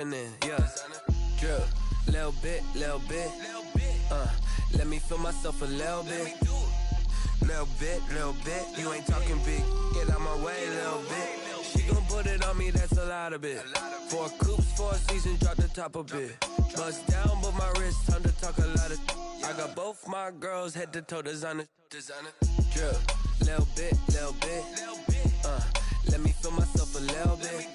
And then, yeah, drip, little bit, let me feel myself a little bit, you ain't talking big, get out my way, little bit, she gon' put it on me, that's a lot of it, 4 coops, 4 seasons, drop the top a bit, bust down, but my wrist, time to talk a lot of, I got both my girls, head to toe, designer, drip, little bit, let me feel myself a little bit.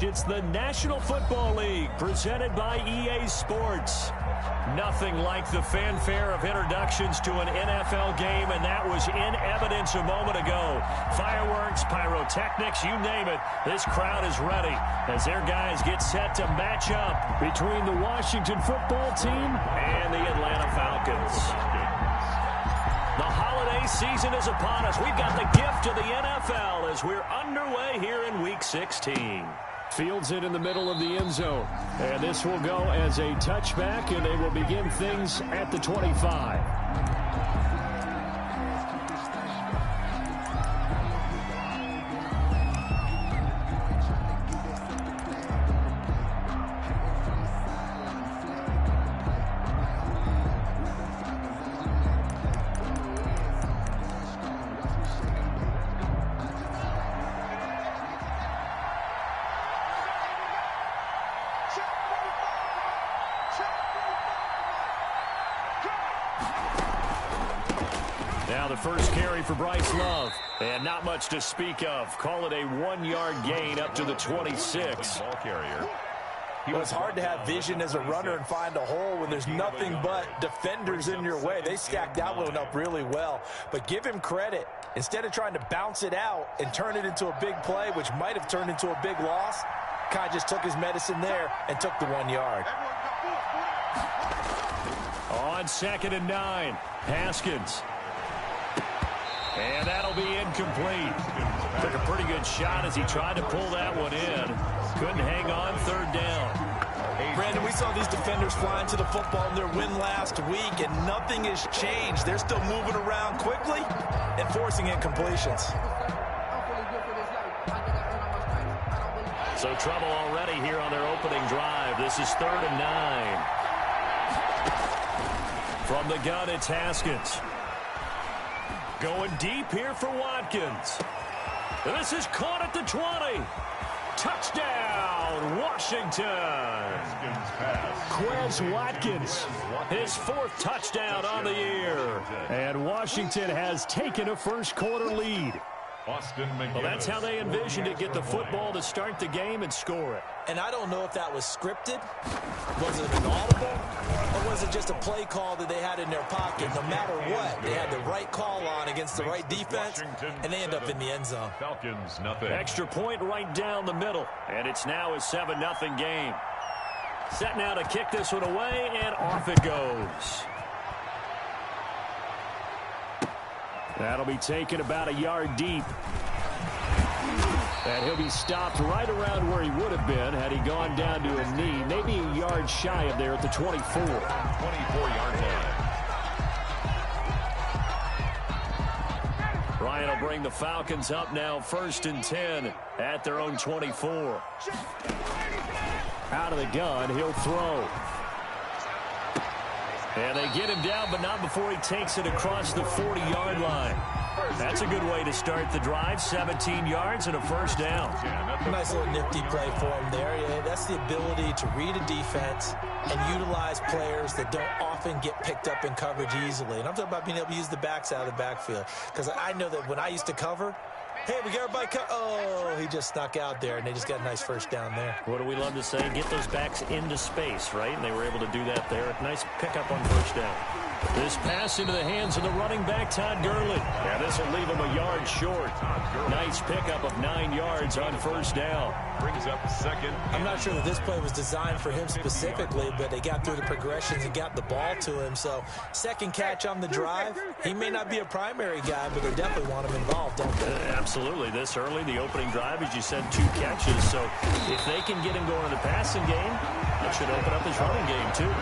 It's the National Football League presented by EA Sports. Nothing like the fanfare of introductions to an NFL game, and that was in evidence a moment ago. Fireworks, pyrotechnics, you name it. This crowd is ready as their guys get set to match up between the Washington football team and the Atlanta Falcons. The holiday season is upon us. We've got the gift of the NFL as we're underway here in Week 16. Fields it in the middle of the end zone. And this will go as a touchback, and they will begin things at the 25. Now the first carry for Bryce Love. And not much to speak of. Call it a 1-yard gain up to the 26. Ball carrier. Well, it's hard to have vision as a runner and find a hole when there's nothing but defenders in your way. They stacked that one up really well. But give him credit. Instead of trying to bounce it out and turn it into a big play, which might have turned into a big loss, Kai just took his medicine there and took the 1 yard. On 2nd and 9, Haskins. And that'll be incomplete. Took a pretty good shot as he tried to pull that one in. Couldn't hang on, 3rd down. Brandon, we saw these defenders flying to the football in their win last week, and nothing has changed. They're still moving around quickly and forcing incompletions. So trouble already here on their opening drive. This is 3rd and 9. From the gun, it's Haskins. Going deep here for Watkins. This is caught at the 20. Touchdown, Washington. Quez Watkins, his 4th touchdown on the year. And Washington has taken a first-quarter lead. Well, that's how they envisioned it, get the football to start the game and score it. And I don't know if that was scripted, was it inaudible, or was it just a play call that they had in their pocket? No matter what, they had the right call on against the right defense, and they end up in the end zone. Falcons, nothing. Extra point right down the middle, and it's now a 7-0 game. Set now to kick this one away, and off it goes. That'll be taken about a yard deep. And he'll be stopped right around where he would have been had he gone down to a knee. Maybe a yard shy of there at the 24. 24-yard line. Ryan will bring the Falcons up now 1st and 10 at their own 24. Out of the gun, he'll throw. And they get him down, but not before he takes it across the 40-yard line. That's a good way to start the drive. 17 yards and a 1st down. Nice little nifty play for him there. Yeah, that's the ability to read a defense and utilize players that don't often get picked up in coverage easily. And I'm talking about being able to use the backs out of the backfield. Because I know that when I used to cover, hey, we got everybody oh, he just snuck out there, and they just got a nice 1st down there. What do we love to say? Get those backs into space, right? And they were able to do that there. Nice pickup on 1st down. This pass into the hands of the running back, Todd Gurley. Yeah, this will leave him a yard short. Nice pickup of 9 yards on 1st down. Brings up 2nd. I'm not sure that this play was designed for him specifically, but they got through the progressions and got the ball to him. So 2nd catch on the drive. He may not be a primary guy, but they definitely want him involved, don't they? Absolutely. This early, the opening drive, as you said, 2 catches. So if they can get him going in the passing game, that should open up his running game too.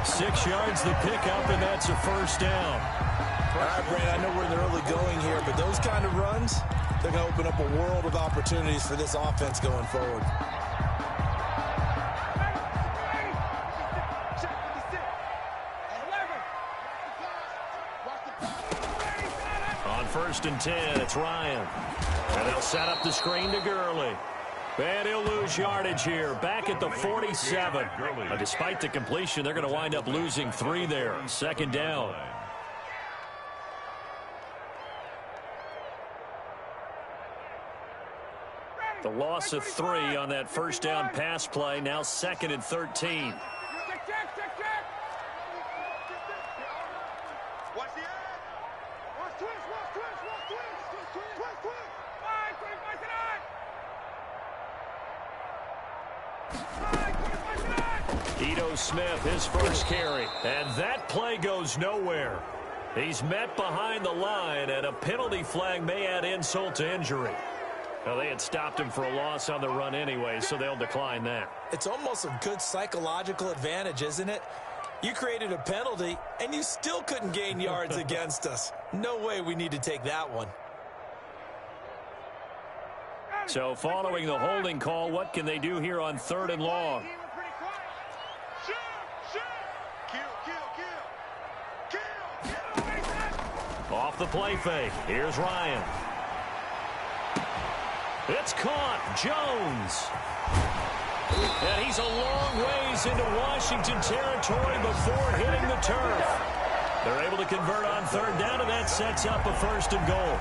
6 yards the pickup, and that's a first down. All right, Brandon, I know we're in the early going here, but those kind of runs, they're going to open up a world of opportunities for this offense going forward. On 1st and 10, it's Ryan. And they'll set up the screen to Gurley. And he'll lose yardage here, back at the 47. But despite the completion, they're going to wind up losing 3 there. 2nd down. The loss of 3 on that first down pass play. Now 2nd and 13. Smith, his first carry. And that play goes nowhere. He's met behind the line, and a penalty flag may add insult to injury. Well, they had stopped him for a loss on the run anyway, so they'll decline that. It's almost a good psychological advantage, isn't it? You created a penalty, and you still couldn't gain yards against us. No way we need to take that one. So following the holding call, what can they do here on 3rd and long? Off the play fake. Here's Ryan. It's caught. Jones. And he's a long ways into Washington territory before hitting the turf. They're able to convert on 3rd down, and that sets up a 1st and goal.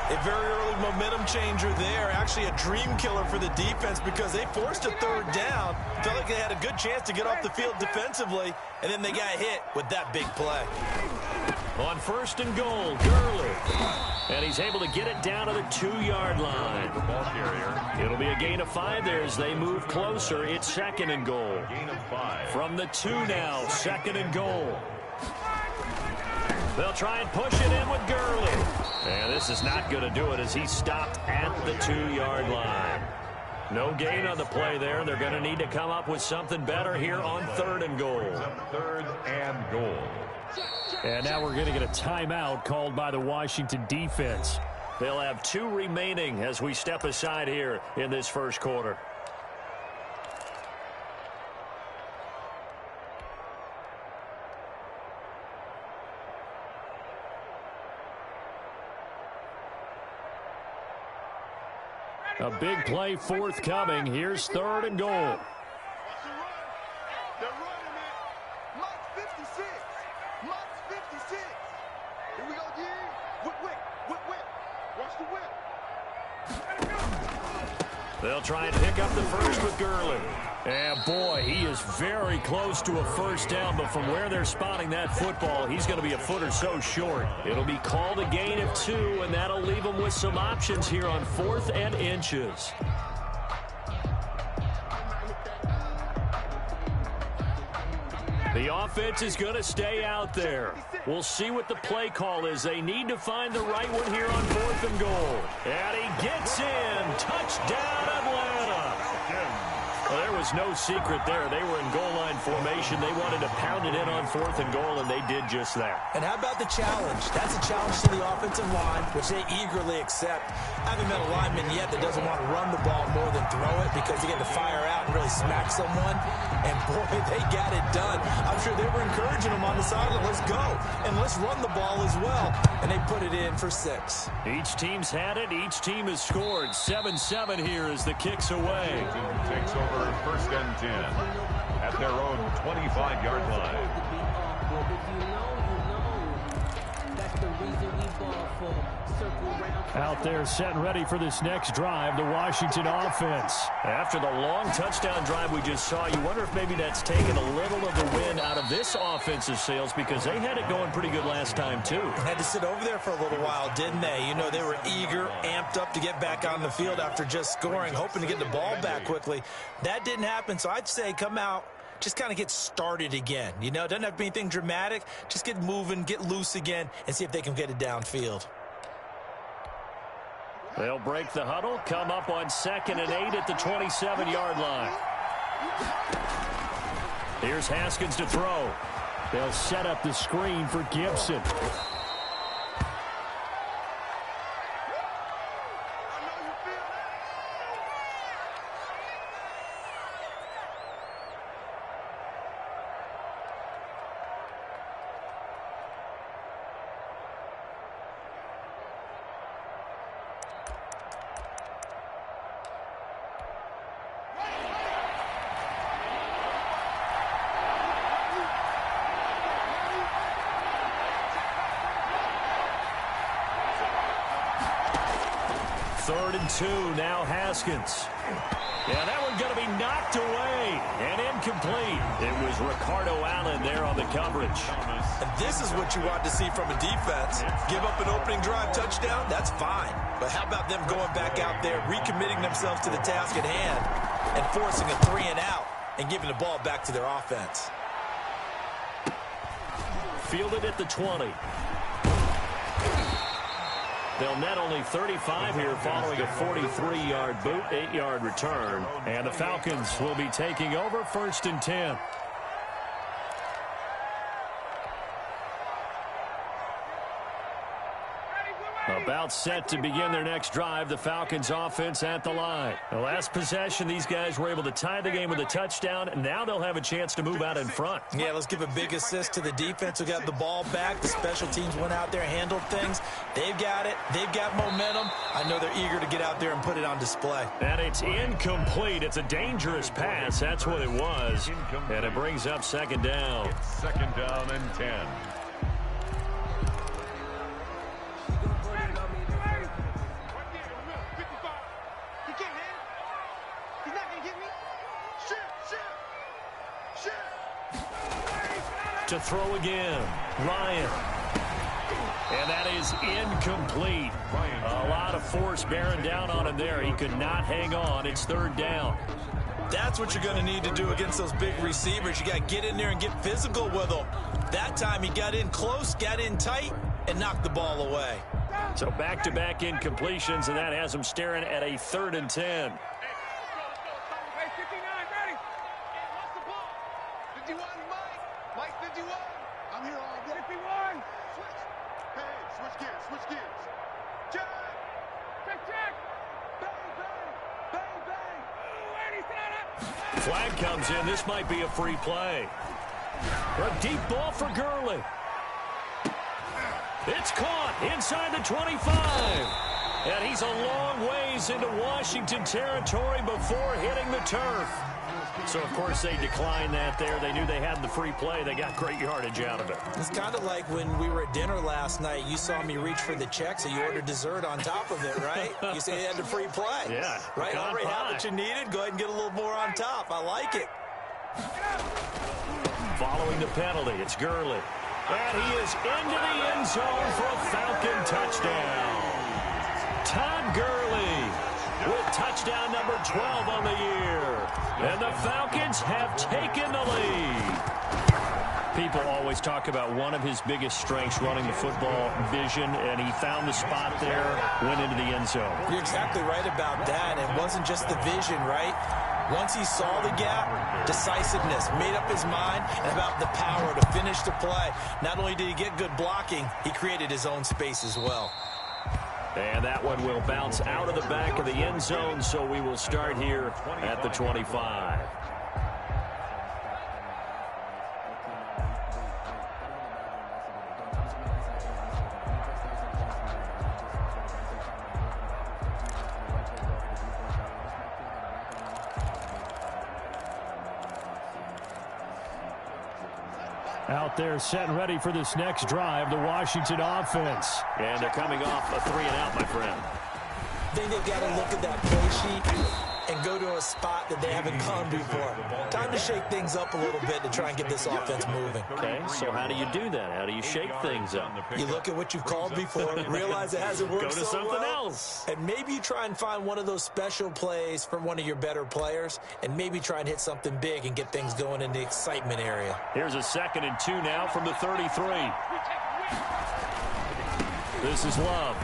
A very early momentum changer there. Actually a dream killer for the defense because they forced a 3rd down. Felt like they had a good chance to get off the field defensively, and then they got hit with that big play. On 1st and goal, Gurley. And he's able to get it down to the 2-yard line. It'll be a gain of 5 there as they move closer. It's 2nd and goal. From the 2 now, 2nd and goal. They'll try and push it in with Gurley. And this is not going to do it as he's stopped at the 2-yard line. No gain on the play there. They're going to need to come up with something better here on 3rd and goal. 3rd and goal. And now we're going to get a timeout called by the Washington defense. They'll have 2 remaining as we step aside here in this first quarter. A big play forthcoming. Here's 3rd and goal. They'll try and pick up the first with Gurley. And, boy, he is very close to a first down, but from where they're spotting that football, he's going to be a foot or so short. It'll be called a gain of 2, and that'll leave them with some options here on 4th and inches. The offense is going to stay out there. We'll see what the play call is. They need to find the right one here on 4th and goal. And he gets in. Touchdown, Atlanta. Well, there was no secret there. They were in goal line formation. They wanted to pound it in on 4th and goal, and they did just that. And how about the challenge? That's a challenge to the offensive line, which they eagerly accept. I haven't met a lineman yet that doesn't want to run the ball more than throw it because they get to fire out and really smack someone. And, boy, they got it done. I'm sure they were encouraging them on the sideline. Let's go, and let's run the ball as well. And they put it in for 6. Each team's had it. Each team has scored. 7-7 here as the kick's away. Takes over 1st and 10 at their own 25-yard line. Out there set and ready for this next drive, the Washington offense. After the long touchdown drive we just saw, you wonder if maybe that's taken a little of the wind out of this offensive sails because they had it going pretty good last time too. Had to sit over there for a little while, didn't they? You know, they were eager, amped up to get back on the field after just scoring, hoping to get the ball back quickly. That didn't happen, so I'd say come out, just kind of get started again. You know, it doesn't have to be anything dramatic. Just get moving, get loose again, and see if they can get it downfield. They'll break the huddle, come up on 2nd and 8 at the 27-yard line. Here's Haskins to throw. They'll set up the screen for Gibson. Third and 2, now Haskins. Yeah, that one's going to be knocked away and incomplete. It was Ricardo Allen there on the coverage. And this is what you want to see from a defense. Give up an opening drive touchdown, that's fine. But how about them going back out there, recommitting themselves to the task at hand, and forcing a 3 and out and giving the ball back to their offense. Fielded at the 20. They'll net only 35 here following a 43-yard boot, 8-yard return. And the Falcons will be taking over 1st and 10. About set to begin their next drive, the Falcons offense at the line. The last possession, these guys were able to tie the game with a touchdown, and now they'll have a chance to move out in front. Yeah, let's give a big assist to the defense who got the ball back. The special teams went out there, handled things. They've got it. They've got momentum. I know they're eager to get out there and put it on display. And it's incomplete. It's a dangerous pass. That's what it was. And it brings up 2nd down. It's 2nd down and 10. To throw again, Ryan. And that is incomplete. A lot of force bearing down on him there. He could not hang on. It's 3rd down. That's what you're going to need to do against those big receivers. You got to get in there and get physical with them. That time he got in close, got in tight, and knocked the ball away. So back-to-back incompletions, and that has him staring at a 3rd and 10. Flag comes in. This might be a free play. A deep ball for Gurley. It's caught inside the 25. And he's a long ways into Washington territory before hitting the turf. So, of course, they declined that there. They knew they had the free play. They got great yardage out of it. It's kind of like when we were at dinner last night. You saw me reach for the check, so you ordered dessert on top of it, right? You said you had the free play. Yeah. Right? Already had what you needed. Go ahead and get a little more on top. I like it. Following the penalty, it's Gurley. And he is into the end zone for a Falcon touchdown. Todd Gurley with touchdown number 12 on the year. And the Falcons have taken the lead. People always talk about one of his biggest strengths, running the football, vision, and he found the spot there, went into the end zone. You're exactly right about that. It wasn't just the vision, right? Once he saw the gap, decisiveness, made up his mind, and about the power to finish the play. Not only did he get good blocking, he created his own space as well. And that one will bounce out of the back of the end zone, so we will start here at the 25. Out there set and ready for this next drive, the Washington offense. And they're coming off a 3 and out, my friend. I think they've got to look at that play sheet and go to a spot that they haven't gone before. Time to shake things up a little bit to try and get this offense moving. Okay, so how do you do that? How do you shake things up? You look at what you've called before, realize it hasn't worked so well. Go to something else. And maybe you try and find one of those special plays from one of your better players, and maybe try and hit something big and get things going in the excitement area. Here's a 2nd and 2 now from the 33. This is Love.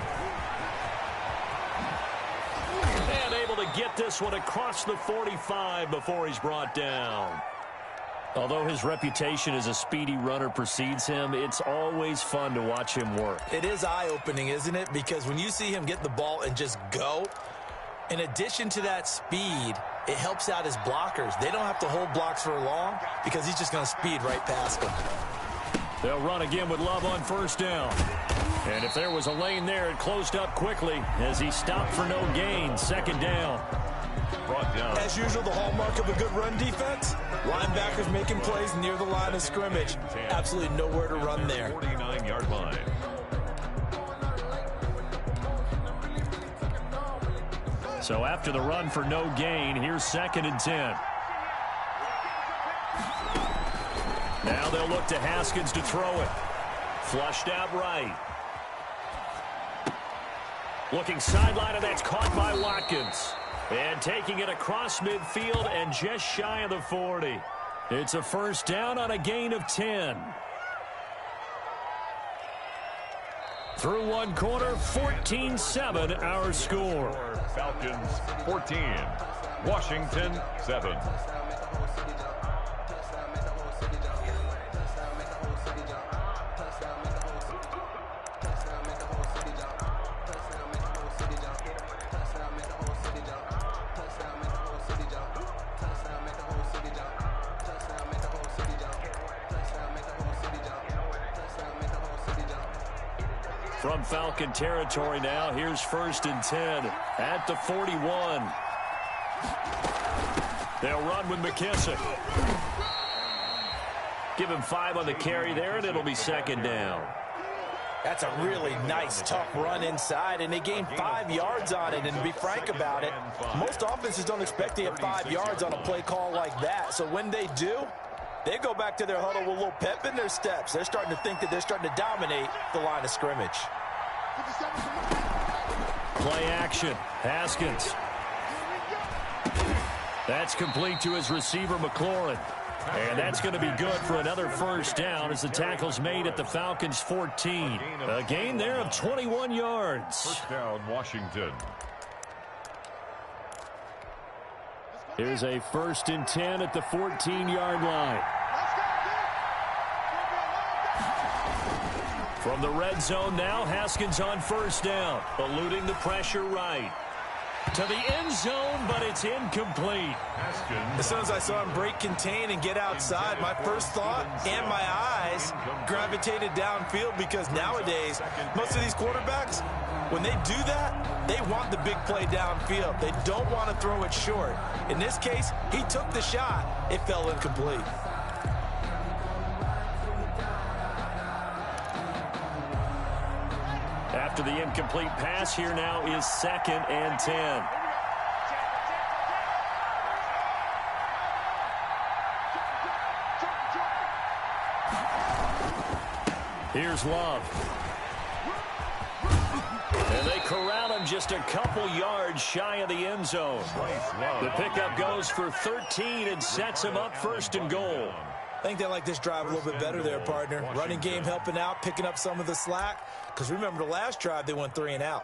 And able to get this one across the 45 before he's brought down. Although his reputation as a speedy runner precedes him, it's always fun to watch him work. It is eye-opening, isn't it? Because when you see him get the ball and just go, in addition to that speed, it helps out his blockers. They don't have to hold blocks for long because he's just going to speed right past them. They'll run again with Love on first down. And if there was a lane there, it closed up quickly as he stopped for no gain. Second down. Brought down. As usual, the hallmark of a good run defense, linebackers making plays near the line of scrimmage. Absolutely nowhere to run there. 49-yard line. So after the run for no gain, here's 2nd and 10. Now they'll look to Haskins to throw it. Flushed out right. Looking sideline, and that's caught by Watkins. And taking it across midfield and just shy of the 40. It's a first down on a gain of 10. Through one quarter, 14-7 our score. Falcons 14, Washington 7. From Falcon territory now, here's 1st and 10 at the 41. They'll run with McKissick. Give him 5 on the carry there, and it'll be 2nd down. That's a really nice, tough run inside, and they gained 5 yards on it. And to be frank about it, most offenses don't expect to get 5 yards on a play call like that. So when they do, they go back to their huddle with a little pep in their steps. They're starting to think that they're starting to dominate the line of scrimmage. Play action. Haskins. That's complete to his receiver, McLaurin. And that's going to be good for another first down as the tackle's made at the Falcons' 14. A gain there of 21 yards. First down, Washington. Here's a 1st and 10 at the 14-yard line. From the red zone now, Haskins on first down, eluding the pressure right. To the end zone, but it's incomplete. Haskins. As soon as I saw him break contain and get outside, my first thought and my eyes gravitated downfield, because nowadays, most of these quarterbacks, when they do that, they want the big play downfield. They don't want to throw it short. In this case, he took the shot. It fell incomplete. After the incomplete pass, here now is 2nd and 10. Here's Love. And they corral him just a couple yards shy of the end zone. The pickup goes for 13 and sets him up 1st and goal. I think they like this drive a little bit better there, partner. Running game helping out, picking up some of the slack. Because remember, the last drive, they went 3 and out.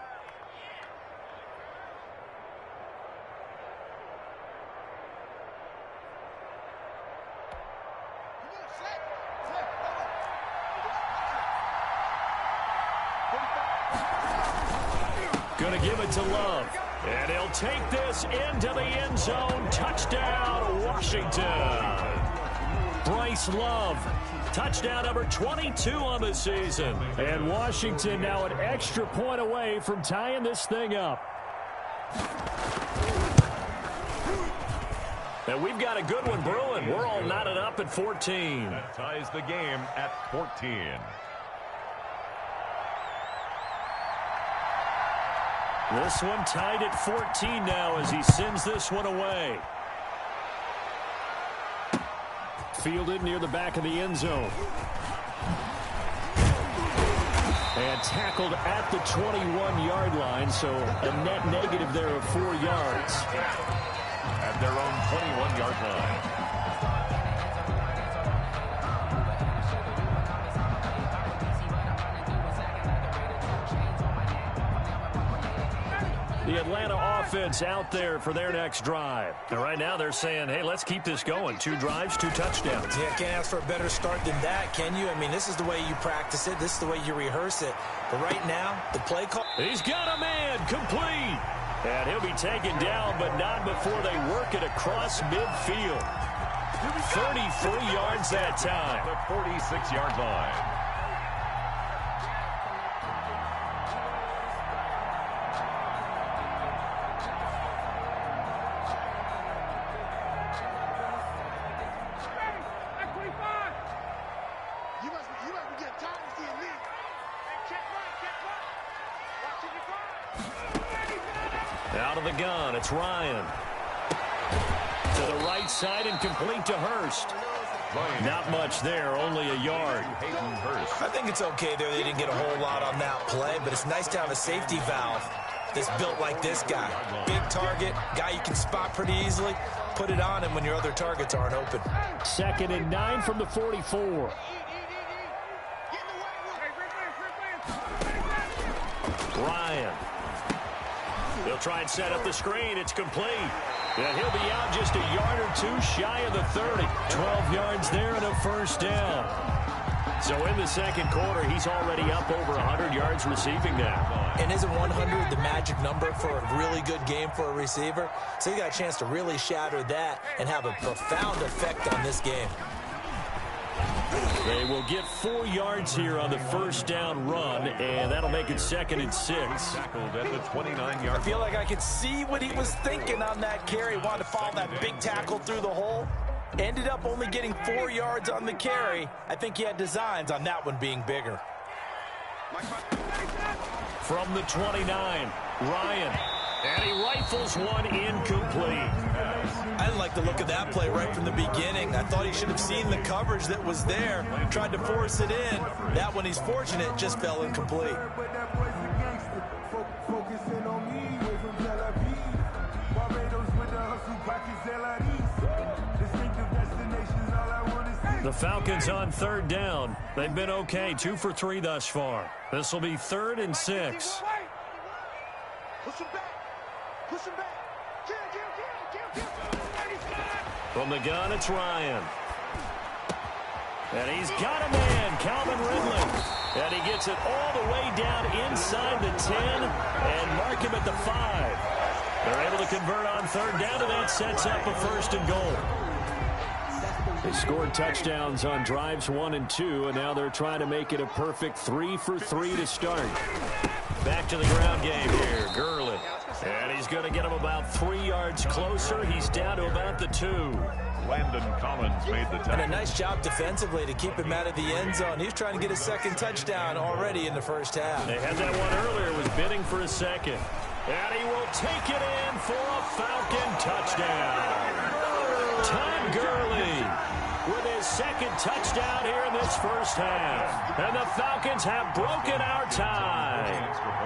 Going to give it to Love. And he'll take this into the end zone. Touchdown, Washington. Bryce Love, touchdown number 22 on the season. And Washington now an extra point away from tying this thing up. And we've got a good one brewing. We're all knotted up at 14. That ties the game at 14. This one tied at 14 now as he sends this one away. Fielded near the back of the end zone. And tackled at the 21-yard line, so a net negative there of 4 yards. At their own 21-yard line. The Atlanta offense out there for their next drive. And right now they're saying, hey, let's keep this going. 2 drives, 2 touchdowns. Yeah, can't ask for a better start than that, can you? I mean, this is the way you practice it. This is the way you rehearse it. But right now, the play call. He's got a man complete. And he'll be taken down, but not before they work it across midfield. 33 yards that time. The 46-yard line. Out of the gun, it's Ryan. To the right side and complete to Hurst. Not much there, only a yard. I think it's okay there. They didn't get a whole lot on that play, but it's nice to have a safety valve that's built like this guy. Big target, guy you can spot pretty easily. Put it on him when your other targets aren't open. 2nd and 9 from the 44. Ryan. They'll try and set up the screen. It's complete. And he'll be out just a yard or 2 shy of the 30. 12 yards there and a first down. So in the second quarter, he's already up over 100 yards receiving now. And isn't 100 the magic number for a really good game for a receiver? So he got a chance to really shatter that and have a profound effect on this game. They will get 4 yards here on the first down run, and that'll make it 2nd and 6. Tackled at the 29-yard. I feel like I could see what he was thinking on that carry. Wanted to follow that big tackle through the hole. Ended up only getting 4 yards on the carry. I think he had designs on that one being bigger. From the 29, Ryan. And he rifles one incomplete. I didn't like the look of that play right from the beginning. I thought he should have seen the coverage that was there, tried to force it in. That one, he's fortunate, just fell incomplete. The Falcons on 3rd down. They've been okay, 2 for 3 thus far. This will be 3rd and 6. From the gun, it's Ryan. And he's got a man, Calvin Ridley. And he gets it all the way down inside the 10 and mark him at the 5. They're able to convert on 3rd down, and that sets up a 1st and goal. They scored touchdowns on drives 1 and 2, and now they're trying to make it a perfect 3 for 3 to start. Back to the ground game here, Gurley. And he's going to get him about 3 yards closer. He's down to about the 2. Landon Collins made the tackle. And a nice job defensively to keep him out of the end zone. He's trying to get a 2nd touchdown already in the first half. They had that one earlier, was bidding for a 2nd. And he will take it in for a Falcon touchdown. Todd Gurley with his 2nd touchdown here in this first half. And the Falcons have broken our tie.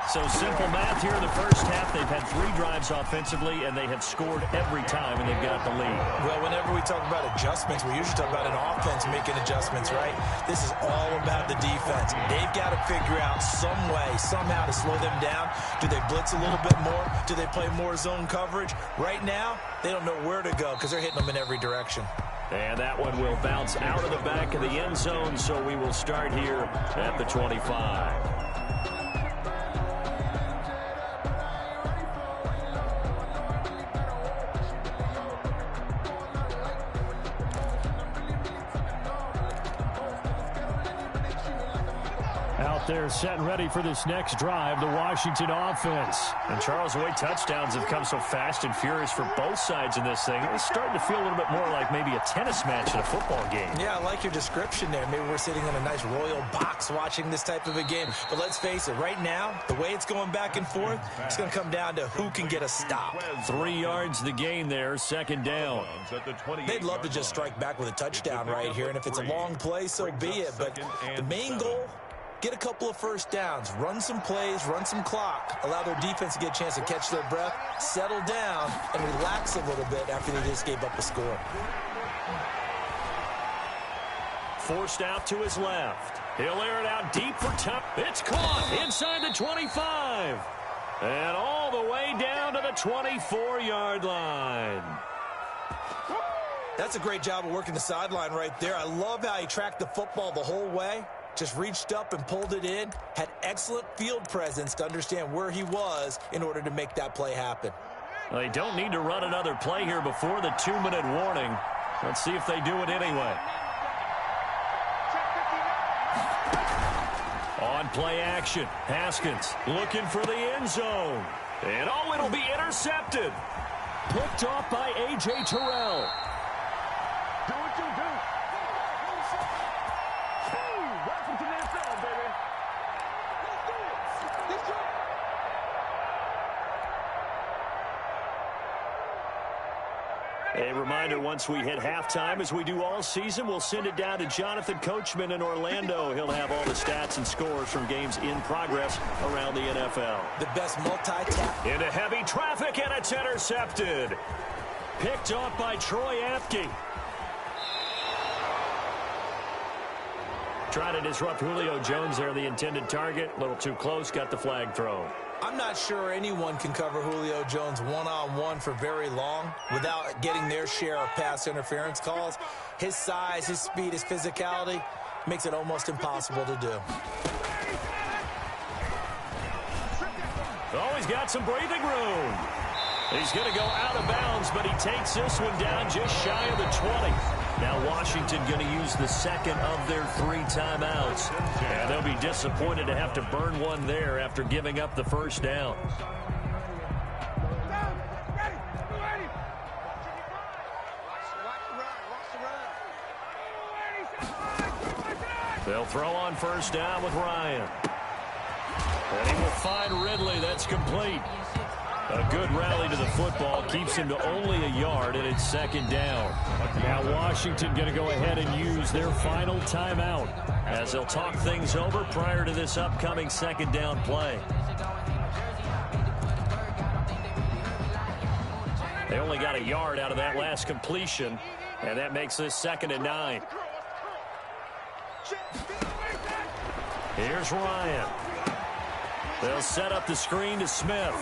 So simple math here in the first half. They've had 3 drives offensively, and they have scored every time, and they've got the lead. Well, whenever we talk about adjustments, we usually talk about an offense making adjustments, right? This is all about the defense. They've got to figure out some way, somehow to slow them down. Do they blitz a little bit more? Do they play more zone coverage? Right now, they don't know where to go because they're hitting them in every direction. And that one will bounce out of the back of the end zone, so we will start here at the 25. Out there set and ready for this next drive, the Washington offense. And Charles, the way touchdowns have come so fast and furious for both sides in this thing, it's starting to feel a little bit more like maybe a tennis match in a football game. Yeah, I like your description there. Maybe we're sitting in a nice royal box watching this type of a game. But let's face it, right now, the way it's going back and forth, it's going to come down to who can get a stop. 3 yards the gain there, 2nd down. They'd love to just strike back with a touchdown right here, and if it's a long play, so be it. But the main goal, get a couple of first downs, run some plays, run some clock, allow their defense to get a chance to catch their breath, settle down, and relax a little bit after they just gave up a score. Forced out to his left. He'll air it out deep for top. It's caught inside the 25. And all the way down to the 24-yard line. That's a great job of working the sideline right there. I love how he tracked the football the whole way. Just reached up and pulled it in. Had excellent field presence to understand where he was in order to make that play happen. Well, they don't need to run another play here before the 2-minute warning. Let's see if they do it anyway. On play action, Haskins looking for the end zone. And oh, it'll be intercepted. Picked off by A.J. Terrell. Do what you do. Welcome to the NFL, baby. Let's do it. Let's do it. A reminder, once we hit halftime, as we do all season, we'll send it down to Jonathan Coachman in Orlando. He'll have all the stats and scores from games in progress around the NFL. The best multi-tap. Into heavy traffic, and it's intercepted. Picked off by Troy Apke. Trying to disrupt Julio Jones there, the intended target. A little too close, got the flag thrown. I'm not sure anyone can cover Julio Jones one-on-one for very long without getting their share of pass interference calls. His size, his speed, his physicality makes it almost impossible to do. Oh, he's got some breathing room. He's going to go out of bounds, but he takes this one down just shy of the 20. Now Washington going to use the second of their 3 timeouts. And they'll be disappointed to have to burn one there after giving up the first down. They'll throw on first down with Ryan. And he will find Ridley. That's complete. A good rally to the football keeps him to only a yard, and it's second down. Now Washington going to go ahead and use their final timeout as they'll talk things over prior to this upcoming second down play. They only got a yard out of that last completion, and that makes this 2nd and 9. Here's Ryan. They'll set up the screen to Smith.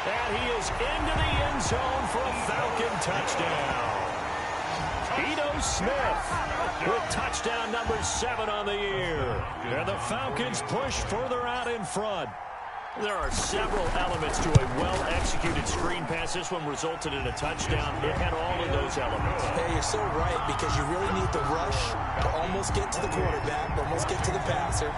And he is into the end zone for a Falcon touchdown. Ito Smith with touchdown number 7 on the year. And the Falcons push further out in front. There are several elements to a well-executed screen pass. This one resulted in a touchdown. It had all of those elements. Hey, you're so right, because you really need the rush to almost get to the quarterback, almost get to the passer.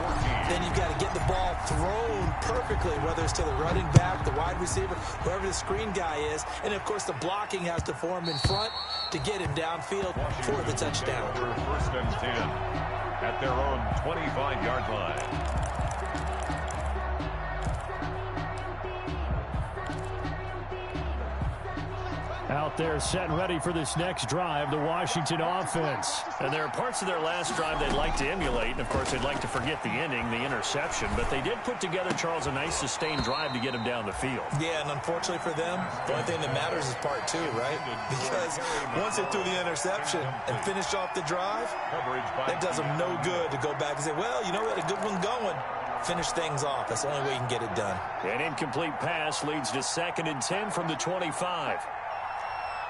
Then you've got to get the ball thrown perfectly, whether it's to the running back, the wide receiver, whoever the screen guy is. And, of course, the blocking has to form in front to get him downfield for the touchdown. 1st and 10 at their own 25-yard line. out there set and ready for this next drive, the Washington offense. And there are parts of their last drive they'd like to emulate. And, of course, they'd like to forget the ending, the interception. But they did put together, Charles, a nice sustained drive to get him down the field. Yeah, and unfortunately for them, the only thing that matters is part two, right? Because once they threw the interception and finished off the drive, that does them no good to go back and say, well, you know, we had a good one going. Finish things off. That's the only way you can get it done. An incomplete pass leads to 2nd and 10 from the 25.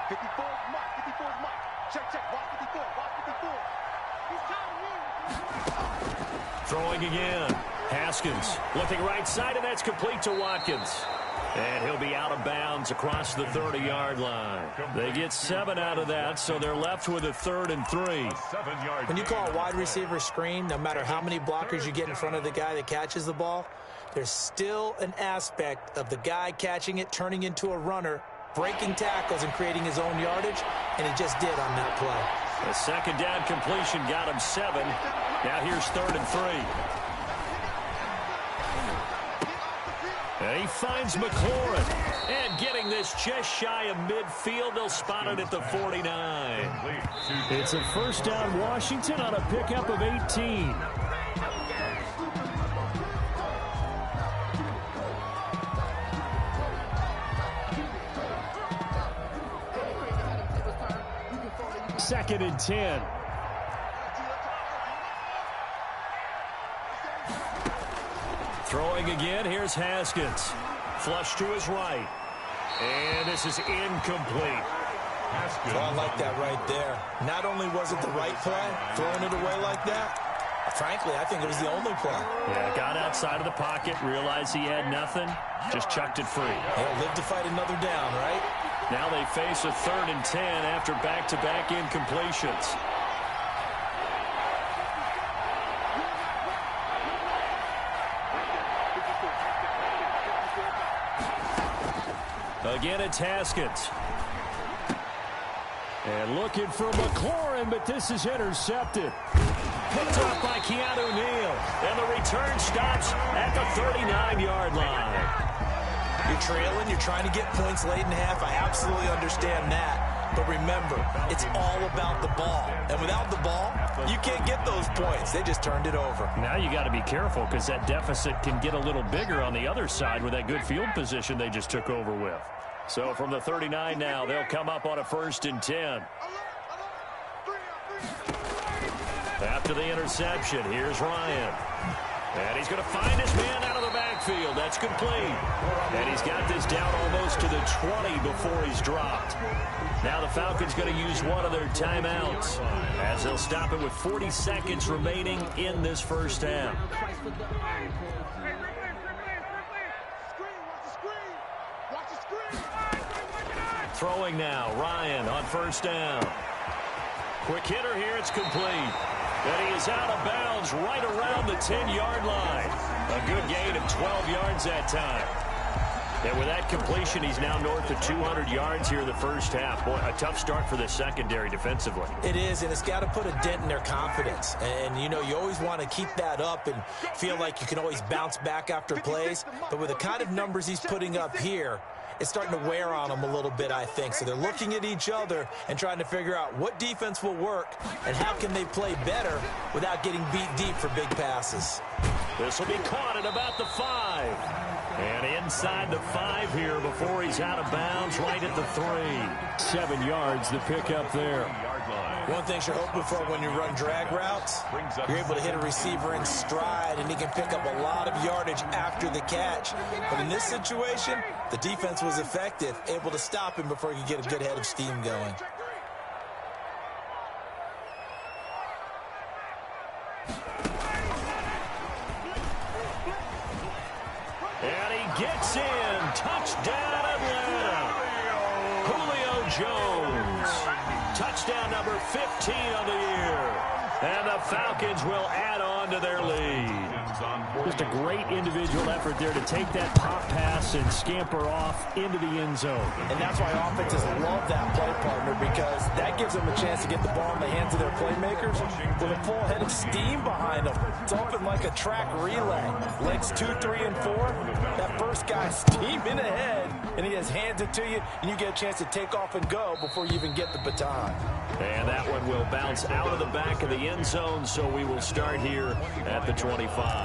54, mark, 54, mark. Check, watch 54, watch 54. Throwing again. Haskins looking right side, and that's complete to Watkins. And he'll be out of bounds across the 30-yard line. They get 7 out of that, so they're left with a 3rd and 3. When you call a wide receiver screen, no matter how many blockers you get in front of the guy that catches the ball, there's still an aspect of the guy catching it, turning into a runner, breaking tackles and creating his own yardage, and he just did on that play. A second down completion got him 7. Now here's 3rd and 3. And he finds McLaurin. And getting this just shy of midfield, they'll spot it at the 49. It's a first down Washington on a pickup of 18. Second and 10. Throwing Throwing again, here's Haskins. Flush to his right. And this is incomplete. Well, I like that right there. Not only was it the right play, throwing it away like that, frankly, I think it was the only play. Yeah, got outside of the pocket, realized he had nothing, just chucked it free. He'll live to fight another down, right? Now they face a 3rd and 10 after back-to-back incompletions. Again, it's Haskins. And looking for McLaurin, but this is intercepted. Picked off by Keanu Neal. And the return stops at the 39-yard line. You're trailing. You're trying to get points late in half. I absolutely understand that. But remember, it's all about the ball. And without the ball, you can't get those points. They just turned it over. Now you got to be careful because that deficit can get a little bigger on the other side with that good field position they just took over with. So from the 39 now, they'll come up on a 1st and 10. After the interception, here's Ryan. And he's going to find his man out of the backfield. That's complete. And he's got this down almost to the 20 before he's dropped. Now the Falcons going to use one of their timeouts as they'll stop it with 40 seconds remaining in this first half. Throwing now, Ryan on 1st down. Quick hitter here, it's complete. And he is out of bounds right around the 10-yard line. A good gain of 12 yards that time. And with that completion, he's now north of 200 yards here in the first half. Boy, a tough start for the secondary defensively. It is, and it's got to put a dent in their confidence. And, you know, you always want to keep that up and feel like you can always bounce back after plays. But with the kind of numbers he's putting up here, it's starting to wear on them a little bit, I think. So they're looking at each other and trying to figure out what defense will work and how can they play better without getting beat deep for big passes. This will be caught at about the 5. And inside the 5 here before he's out of bounds right at the 3. 7 yards, the pickup there. One thing you're hoping for when you run drag routes, you're able to hit a receiver in stride, and he can pick up a lot of yardage after the catch. But in this situation, the defense was effective, able to stop him before he could get a good head of steam going. And he gets in. Touchdown, Atlanta. Julio Jones. Touchdown number 15 on the year. And the Falcons will add on to their lead. Just a great individual effort there to take that pop pass and scamper off into the end zone. And that's why offenses love that play partner, because that gives them a chance to get the ball in the hands of their playmakers with a full head of steam behind them. It's often like a track relay. Legs 2, 3, and 4. That first guy's steaming ahead, and he just hands it to you, and you get a chance to take off and go before you even get the baton. And that one will bounce out of the back of the end zone, so we will start here at the 25.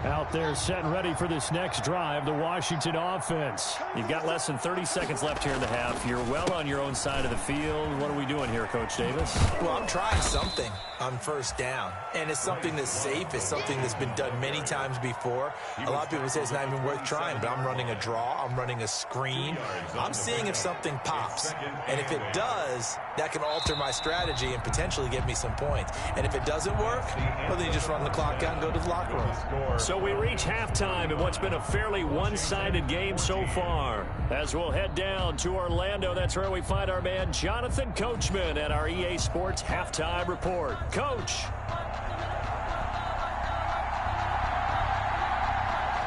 Out there set and ready for this next drive, the Washington offense. You've got less than 30 seconds left here in the half. You're well on your own side of the field. What are we doing here, Coach Davis? Well, I'm trying something on 1st down, and it's something that's safe. It's something that's been done many times before. A lot of people say it's not even worth trying, but I'm running a draw. I'm running a screen. I'm seeing if something pops, and if it does, that can alter my strategy and potentially get me some points. And if it doesn't work, well, then you just run the clock out and go to the locker room. So we reach halftime in what's been a fairly one-sided game so far. As we'll head down to Orlando, that's where we find our man Jonathan Coachman at our EA Sports Halftime Report. Coach.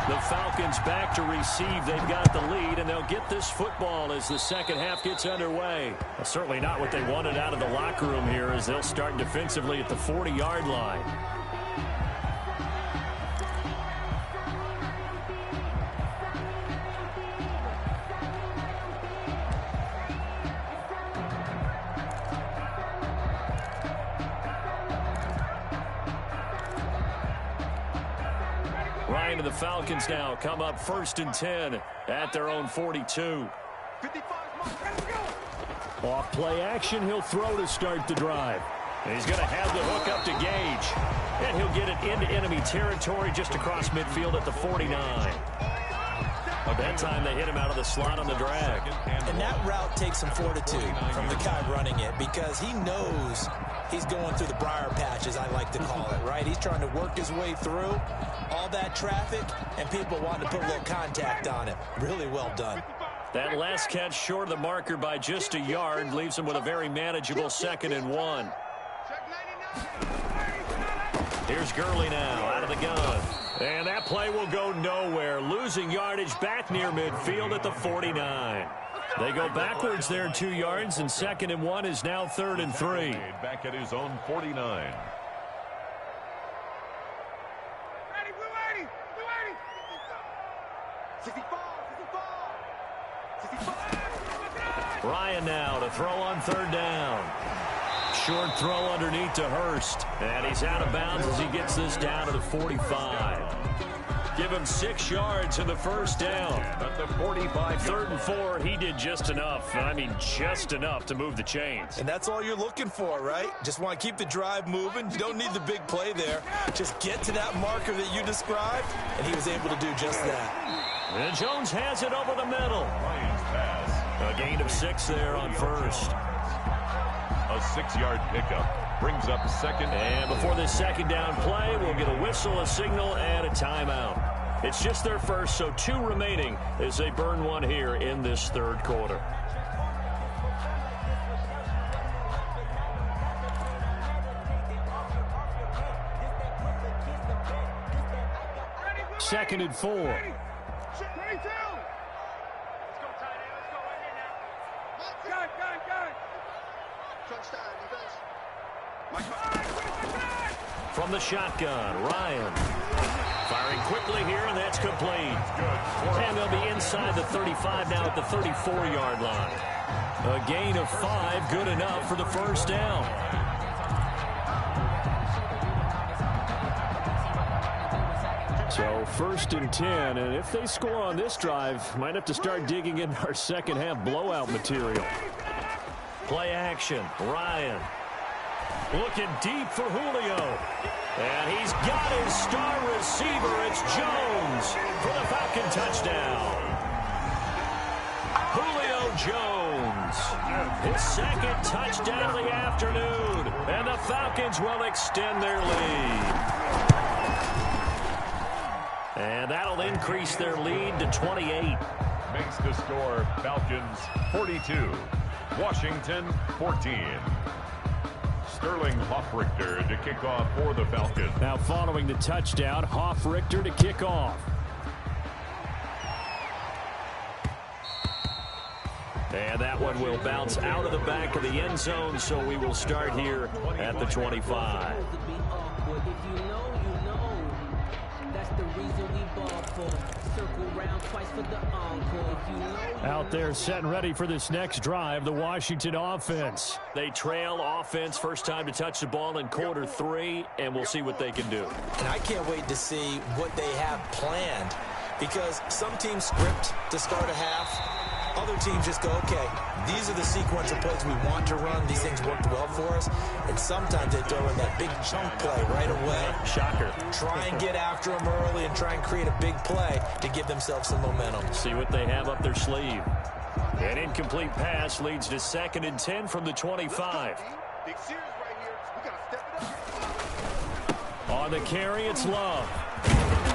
The Falcons back to receive. They've got the lead, and they'll get this football as the second half gets underway. Well, certainly not what they wanted out of the locker room here, as they'll start defensively at the 40-yard line. And the Falcons now come up 1st and 10 at their own 42. 55, ready to go. Off play action, he'll throw to start the drive. And he's going to have the hook up to Gage. And he'll get it into enemy territory just across midfield at the 49. That time they hit him out of the slot on the drag. And that route takes some fortitude from the guy running it because he knows he's going through the briar patch, as I like to call it, right? He's trying to work his way through all that traffic, and people want to put a little contact on him. Really well done. That last catch short of the marker by just a yard leaves him with a very manageable 2nd and 1. Here's Gurley now out of the gun. And that play will go nowhere. Losing yardage back near midfield at the 49. They go backwards there 2 yards, and 2nd and 1 is now 3rd and 3. Back at his own 49. Ryan now to throw on 3rd down. Short throw underneath to Hurst. And he's out of bounds as he gets this down to the 45. Give him 6 yards in the first down. At the 45. 3rd and 4, he did just enough. I mean, just enough to move the chains. And that's all you're looking for, right? Just want to keep the drive moving. You don't need the big play there. Just get to that marker that you described, and he was able to do just that. And Jones has it over the middle. Ryan's pass. A gain of 6 there on first. A 6-yard pickup brings up 2nd. And before this 2nd down play, we'll get a whistle, a signal, and a timeout. It's just their first, so 2 remaining as they burn 1 here in this 3rd quarter. Second and 4. From the shotgun, Ryan. Firing quickly here, and that's complete. And they'll be inside the 35 now at the 34-yard line. A gain of 5, good enough for the first down. So 1st and 10, and if they score on this drive, might have to start digging in our second-half blowout material. Play action, Ryan. Looking deep for Julio. And he's got his star receiver. It's Jones for the Falcon touchdown. Julio Jones. His 2nd touchdown of the afternoon. And the Falcons will extend their lead. And that'll increase their lead to 28. Makes the score Falcons 42. Washington 14. Sterling Hoffrichter to kick off for the Falcons. Now following the touchdown, Hoffrichter to kick off. And that one will bounce out of the back of the end zone, so we will start here at the 25. Out there set and ready for this next drive, the Washington offense. They trail offense, first time to touch the ball in quarter 3, and we'll see what they can do. And I can't wait to see what they have planned, because some teams script to start a half. Other teams just go, okay, these are the sequence of plays we want to run. These things worked well for us. And sometimes they throw in that big chunk play right away. Shocker. Try and get after them early and try and create a big play to give themselves some momentum. See what they have up their sleeve. An incomplete pass leads to 2nd and 10 from the 25. On the carry, it's Love.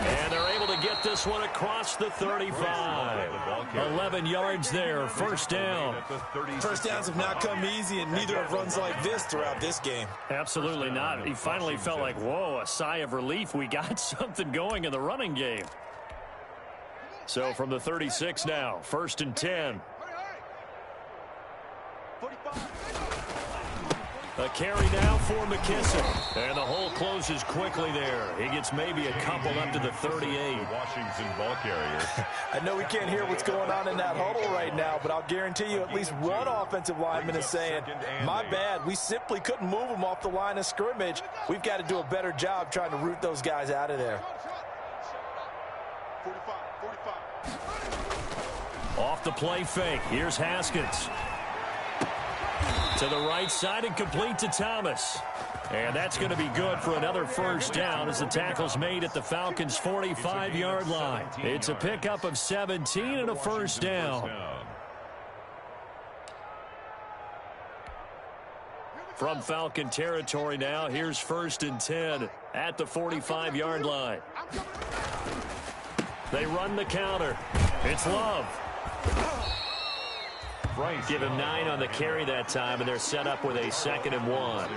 And they're able to get this one across the 35. 11 yards there, first down. First downs have not come easy, and neither have runs like this throughout this game. Absolutely not. He finally felt like, whoa, a sigh of relief. We got something going in the running game. So from the 36 now, 1st and 10. A carry now for McKissick. And the hole closes quickly there. He gets maybe a couple up to the 38. Washington ball carrier. I know we can't hear what's going on in that huddle right now, but I'll guarantee you at least one offensive lineman is saying, my bad, we simply couldn't move them off the line of scrimmage. We've got to do a better job trying to root those guys out of there. Off the play fake. Here's Haskins. To the right side and complete to Thomas. And that's going to be good for another first down as the tackle's made at the Falcons' 45-yard line. It's a pickup of 17 and a first down. From Falcon territory now, here's 1st and 10 at the 45-yard line. They run the counter. It's Love. Give him 9 on the carry that time, and they're set up with a 2nd and 1.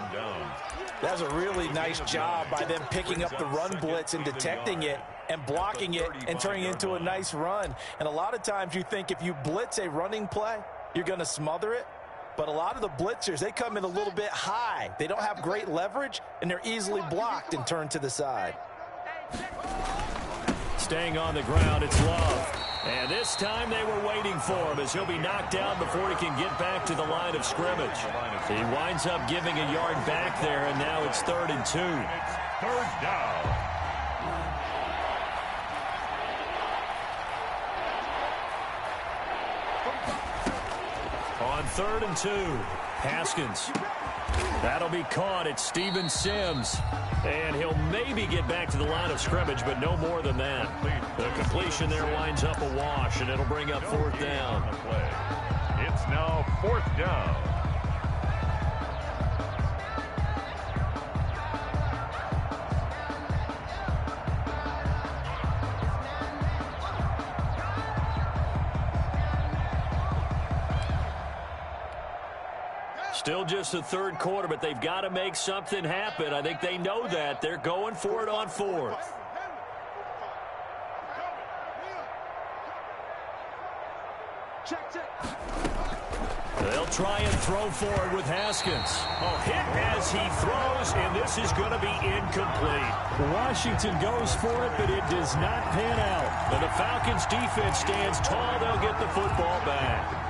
That's a really nice job by them picking up the run blitz and detecting it and blocking it and turning it into a nice run. And a lot of times you think if you blitz a running play, you're going to smother it. But a lot of the blitzers, they come in a little bit high. They don't have great leverage, and they're easily blocked and turned to the side. Staying on the ground, it's Love. And this time they were waiting for him as he'll be knocked down before he can get back to the line of scrimmage. He winds up giving a yard back there, and now it's 3rd and 2. Third down. On 3rd and 2, Haskins. That'll be caught at Steven Sims. And he'll maybe get back to the line of scrimmage, but no more than that. The completion there winds up a wash, and it'll bring up 4th down. It's now 4th down. Still just the 3rd quarter, but they've got to make something happen. I think they know that. They're going for it on 4th. They'll try and throw forward with Haskins. A hit as he throws, and this is going to be incomplete. Washington goes for it, but it does not pan out. And the Falcons defense stands tall. They'll get the football back.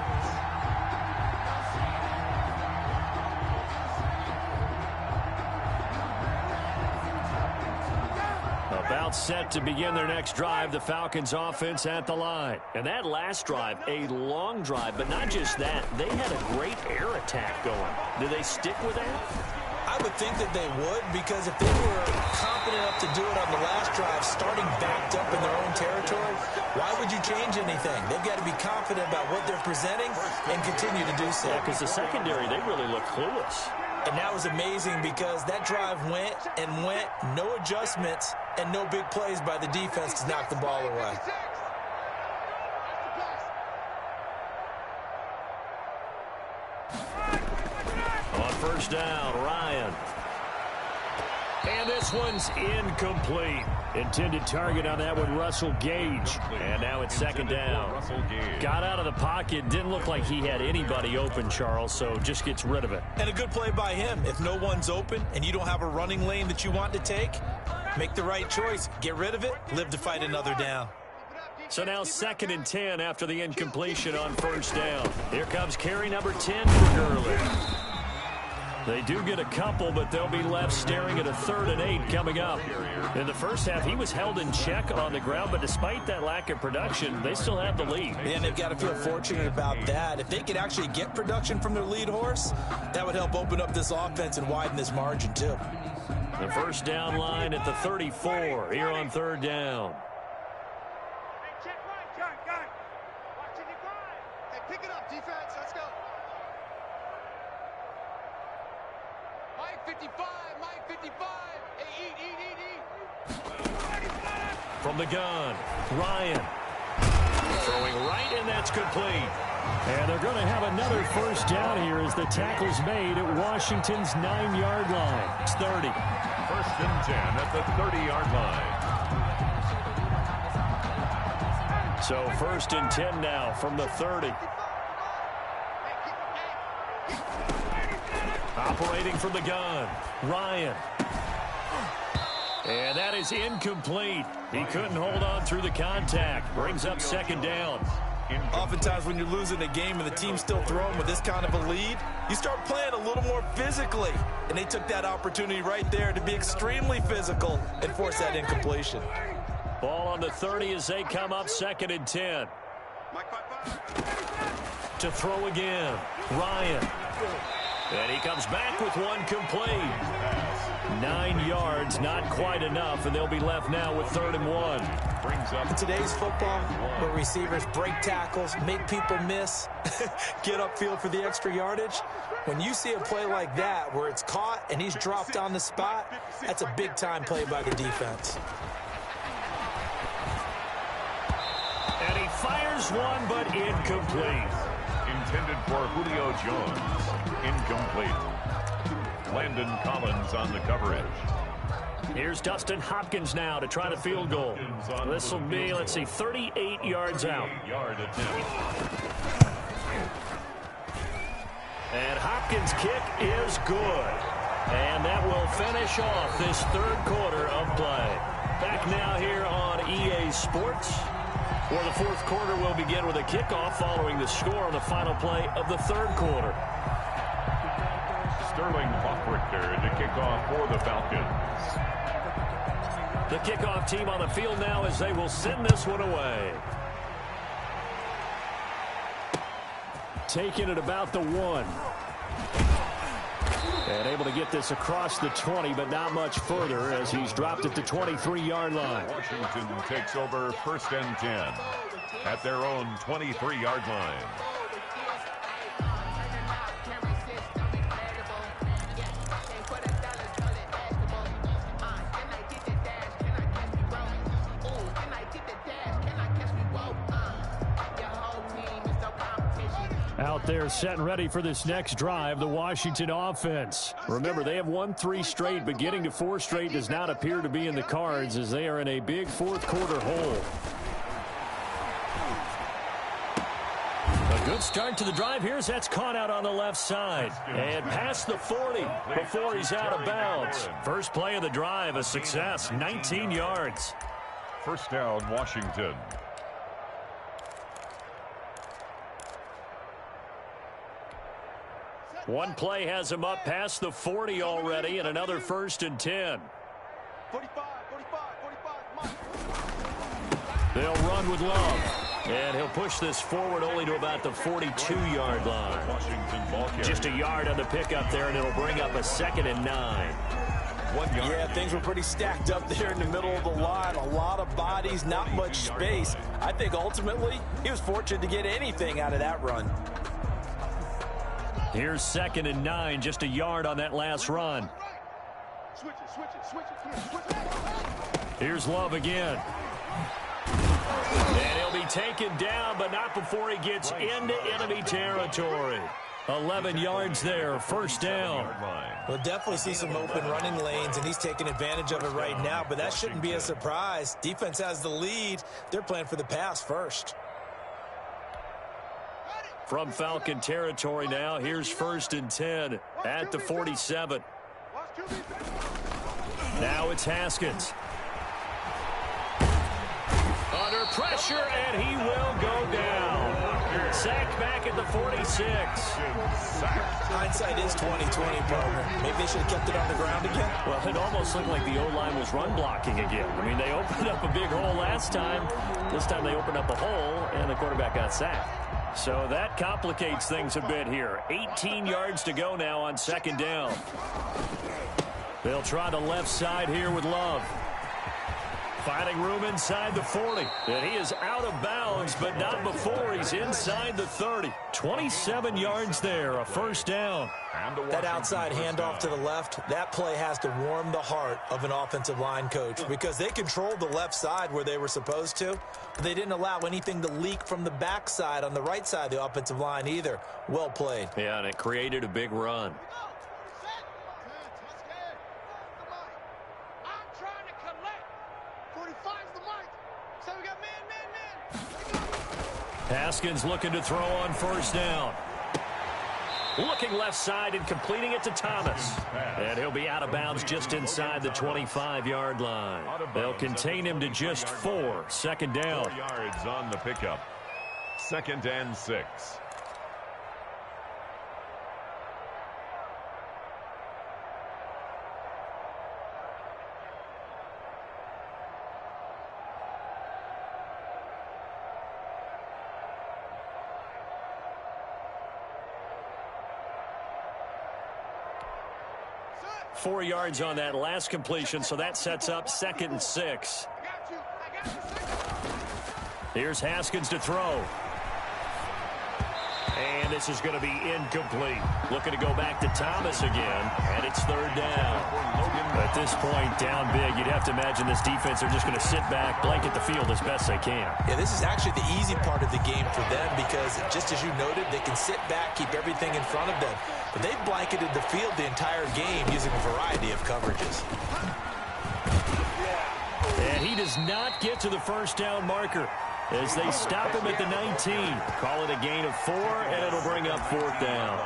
About set to begin their next drive, the Falcons offense at the line. And that last drive, a long drive, but not just that. They had a great air attack going. Do they stick with that? I would think that they would, because if they were confident enough to do it on the last drive, starting backed up in their own territory, why would you change anything? They've got to be confident about what they're presenting and continue to do so. Yeah, because the secondary, they really look clueless. And that was amazing because that drive went and went, no adjustments, and no big plays by the defense to knock the ball away. On 1st down, Ryan. And this one's incomplete. Intended target on that one, Russell Gage. And now it's 2nd down. Got out of the pocket. Didn't look like he had anybody open, Charles, so just gets rid of it. And a good play by him. If no one's open and you don't have a running lane that you want to take, make the right choice. Get rid of it. Live to fight another down. So now 2nd and 10 after the incompletion on 1st down. Here comes carry number 10 for Gurley. They do get a couple, but they'll be left staring at a 3rd and 8 coming up. In the first half, he was held in check on the ground, but despite that lack of production, they still have the lead. And they've got to feel fortunate about that. If they could actually get production from their lead horse, that would help open up this offense and widen this margin, too. The 1st down line at the 34 here on 3rd down. Hey, pick it up, defense. Let's go. Mike 55, Mike 55. Hey, eat. From the gun, Ryan. Throwing right, and that's complete. And they're going to have another 1st down here as the tackle's made at Washington's 9-yard line. It's 30. 1st and 10 at the 30-yard line. So 1st and 10 now from the 30. Operating from the gun, Ryan. And that is incomplete. He couldn't hold on through the contact. Brings up 2nd down. Oftentimes when you're losing a game and the team's still throwing with this kind of a lead, you start playing a little more physically. And they took that opportunity right there to be extremely physical and force that incompletion. Ball on the 30 as they come up 2nd and 10. To throw again, Ryan. And he comes back with one complete. 9 yards, not quite enough, and they'll be left now with 3rd and 1. Brings up in today's football, where receivers break tackles, make people miss, get upfield for the extra yardage. When you see a play like that, where it's caught and he's dropped on the spot, that's a big-time play by the defense. And he fires one, but incomplete. Intended for Julio Jones. Incomplete. Landon Collins on the coverage. Here's Dustin Hopkins now to try the field goal. This will be, let's see, 38 yards out. And Hopkins' kick is good. And that will finish off this 3rd quarter of play. Back now here on EA Sports, where the 4th quarter will begin with a kickoff following the score on the final play of the 3rd quarter. Sterling Hoffrichter to kick off for the Falcons. The kickoff team on the field now as they will send this one away. Taking it about the 1. And able to get this across the 20, but not much further as he's dropped it to 23-yard line. Washington takes over 1st and 10 at their own 23-yard line. Out there set and ready for this next drive, the Washington offense. Remember, they have won 3 straight, but getting to 4 straight does not appear to be in the cards as they are in a big 4th quarter hole. A good start to the drive here as that's caught out on the left side. And past the 40 before he's out of bounds. First play of the drive, a success, 19 yards. 1st down, Washington. One play has him up past the 40 already, and another 1st and 10. 45, 45, 45. They'll run with Love. And he'll push this forward only to about the 42-yard line. Washington ball carrier. Just a yard on the pickup there, and it'll bring up a 2nd and 9. 1 yard. Yeah, things were pretty stacked up there in the middle of the line. A lot of bodies, not much space. I think ultimately he was fortunate to get anything out of that run. Here's 2nd and 9, just a yard on that last run. Switch it. Here's Love again. And he'll be taken down, but not before he gets into enemy territory. 11 yards there, 1st down. We'll definitely see some open running lanes, and he's taking advantage of it right now, but that shouldn't be a surprise. Defense has the lead. They're playing for the pass first. From Falcon territory now, here's 1st and 10 at the 47. Now it's Haskins. Under pressure, and he will go down. Sacked back at the 46. Hindsight is 20/20, partner. Maybe they should have kept it on the ground again. Well, it almost looked like the O-line was run blocking again. I mean, they opened up a big hole last time. This time they opened up a hole, and the quarterback got sacked. So that complicates things a bit here. 18 yards to go now on 2nd down. They'll try the left side here with Love. Finding room inside the 40. And he is out of bounds, but not before he's inside the 30. 27 yards there, a 1st down. That outside handoff to the left, that play has to warm the heart of an offensive line coach because they controlled the left side where they were supposed to, but they didn't allow anything to leak from the backside on the right side of the offensive line either. Well played. Yeah, and it created a big run. Haskins looking to throw on 1st down. Looking left side and completing it to Thomas. And he'll be out of bounds just inside the 25-yard line. They'll contain him to just 4. 2nd down. 4 yards on the pickup. 2nd and 6. 4 yards on that last completion, so that sets up 2nd and 6. Here's Haskins to throw. And this is going to be incomplete. Looking to go back to Thomas again, and it's 3rd down. At this point, down big, you'd have to imagine this defense are just going to sit back, blanket the field as best they can. Yeah, this is actually the easy part of the game for them because, just as you noted, they can sit back, keep everything in front of them. But they've blanketed the field the entire game using a variety of coverages. And he does not get to the 1st down marker as they stop him at the 19. Call it a gain of 4, and it'll bring up 4th down.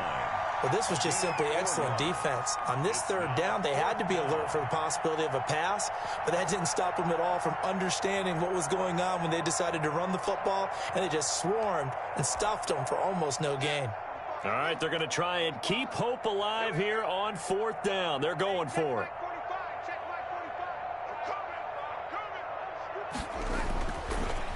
Well, this was just simply excellent defense. On this 3rd down, they had to be alert for the possibility of a pass, but that didn't stop them at all from understanding what was going on when they decided to run the football, and they just swarmed and stuffed them for almost no gain. All right, they're going to try and keep hope alive here on 4th down. They're going for it.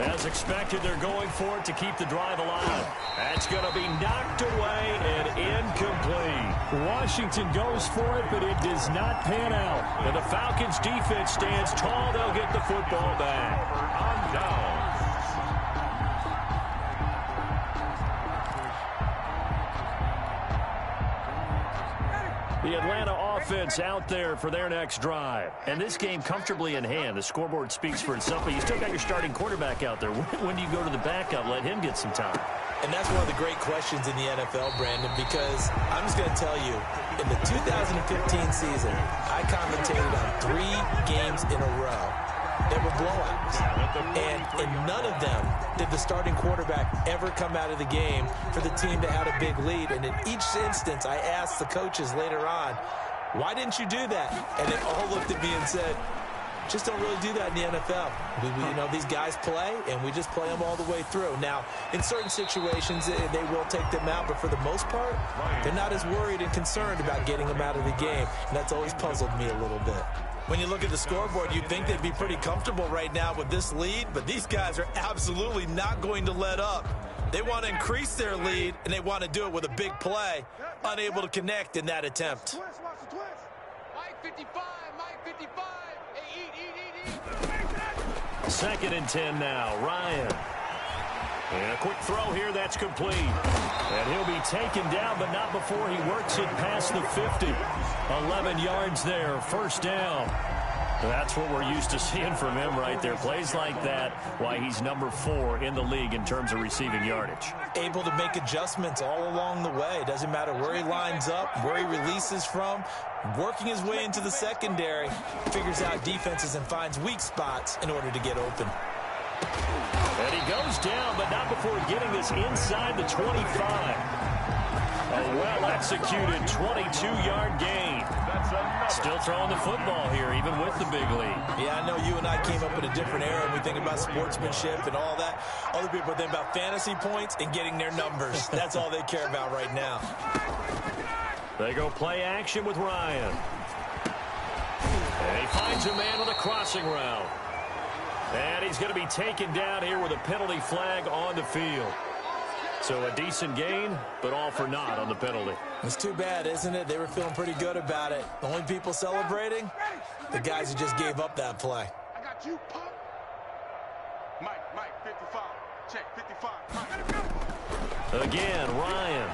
As expected, they're going for it to keep the drive alive. That's going to be knocked away and incomplete. Washington goes for it, but it does not pan out. And the Falcons' defense stands tall. They'll get the football back. On down. The Atlanta offense out there for their next drive. And this game comfortably in hand. The scoreboard speaks for itself, but you still got your starting quarterback out there. When do you go to the backup? Let him get some time. And that's one of the great questions in the NFL, Brandon, because I'm just going to tell you, in the 2015 season, I commentated on 3 games in a row. They were blowouts. And in none of them did the starting quarterback ever come out of the game for the team that had a big lead. And in each instance, I asked the coaches later on, why didn't you do that? And they all looked at me and said, just don't really do that in the NFL. You know, these guys play, and we just play them all the way through. Now, in certain situations, they will take them out, but for the most part, they're not as worried and concerned about getting them out of the game. And that's always puzzled me a little bit. When you look at the scoreboard, you'd think they'd be pretty comfortable right now with this lead, but these guys are absolutely not going to let up. They want to increase their lead, and they want to do it with a big play, unable to connect in that attempt. Mike 55, Mike 55. Hey, eat. 2nd and 10 now. Ryan. And a quick throw here, that's complete. And he'll be taken down, but not before he works it past the 50. 11 yards there, 1st down. That's what we're used to seeing from him right there. Plays like that, why he's number 4 in the league in terms of receiving yardage. Able to make adjustments all along the way. Doesn't matter where he lines up, where he releases from. Working his way into the secondary, figures out defenses and finds weak spots in order to get open. And he goes down, but not before getting this inside the 25. A well-executed 22-yard gain. Still throwing the football here, even with the big lead. Yeah, I know you and I came up in a different era, and we think about sportsmanship and all that. Other people think about fantasy points and getting their numbers. That's all they care about right now. They go play action with Ryan. And he finds a man with a crossing route. And he's going to be taken down here with a penalty flag on the field. So a decent gain, but all for naught on the penalty. It's too bad, isn't it? They were feeling pretty good about it. The only people celebrating, the guys who just gave up that play. I got you, Pop. Mike 55. Check 55. Mike. Again, Ryan.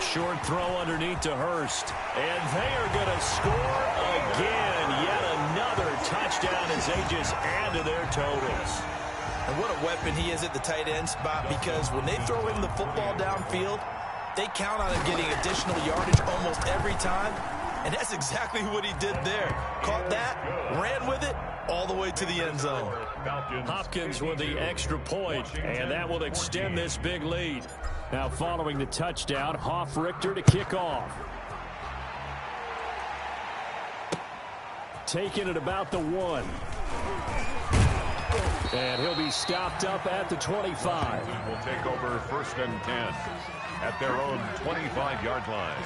Short throw underneath to Hurst. And they are going to score again. Yet another touchdown as they just add to their totals. And what a weapon he is at the tight end spot, because when they throw him the football downfield, they count on him getting additional yardage almost every time. And that's exactly what he did there. Caught that, ran with it, all the way to the end zone. Hopkins with the extra point, and that will extend this big lead. Now following the touchdown, Richter to kick off. Taking it about the 1. And he'll be stopped up at the 25. Will take over 1st and 10 at their own 25-yard line.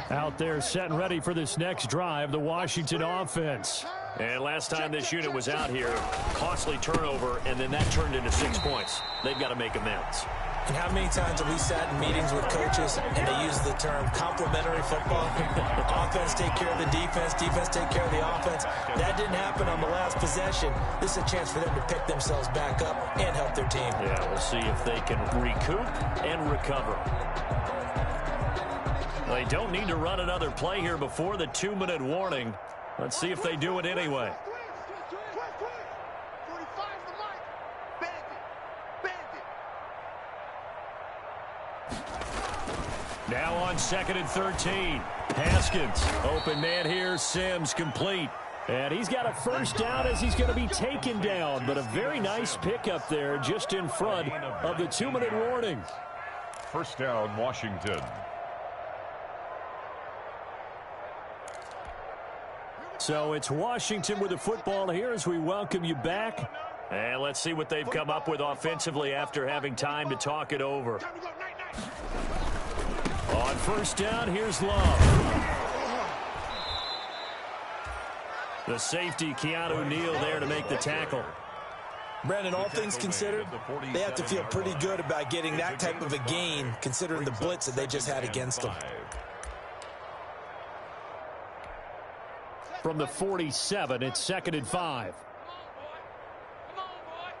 Out there set and ready for this next drive, the Washington offense. And last time this unit was out here, costly turnover, and then that turned into 6 points. They've got to make amends. And how many times have we sat in meetings with coaches and they use the term complementary football? Offense take care of the defense, defense take care of the offense. That didn't happen on the last possession. This is a chance for them to pick themselves back up and help their team. Yeah, we'll see if they can recoup and recover. They don't need to run another play here before the 2-minute warning. Let's see if they do it anyway. Now on 2nd and 13. Haskins, open man here, Sims complete. And he's got a first down as he's going to be taken down. But a very nice pickup there just in front of the 2-minute warning. First down, Washington. So it's Washington with the football here as we welcome you back. And let's see what they've come up with offensively after having time to talk it over. On first down, here's Love. The safety, Keanu Neal, there to make the tackle. Brandon, all things considered, they have to feel pretty good about getting that type of a gain, considering the blitz that they just had against them. From the 47, it's 2nd and 5. Come on, boy.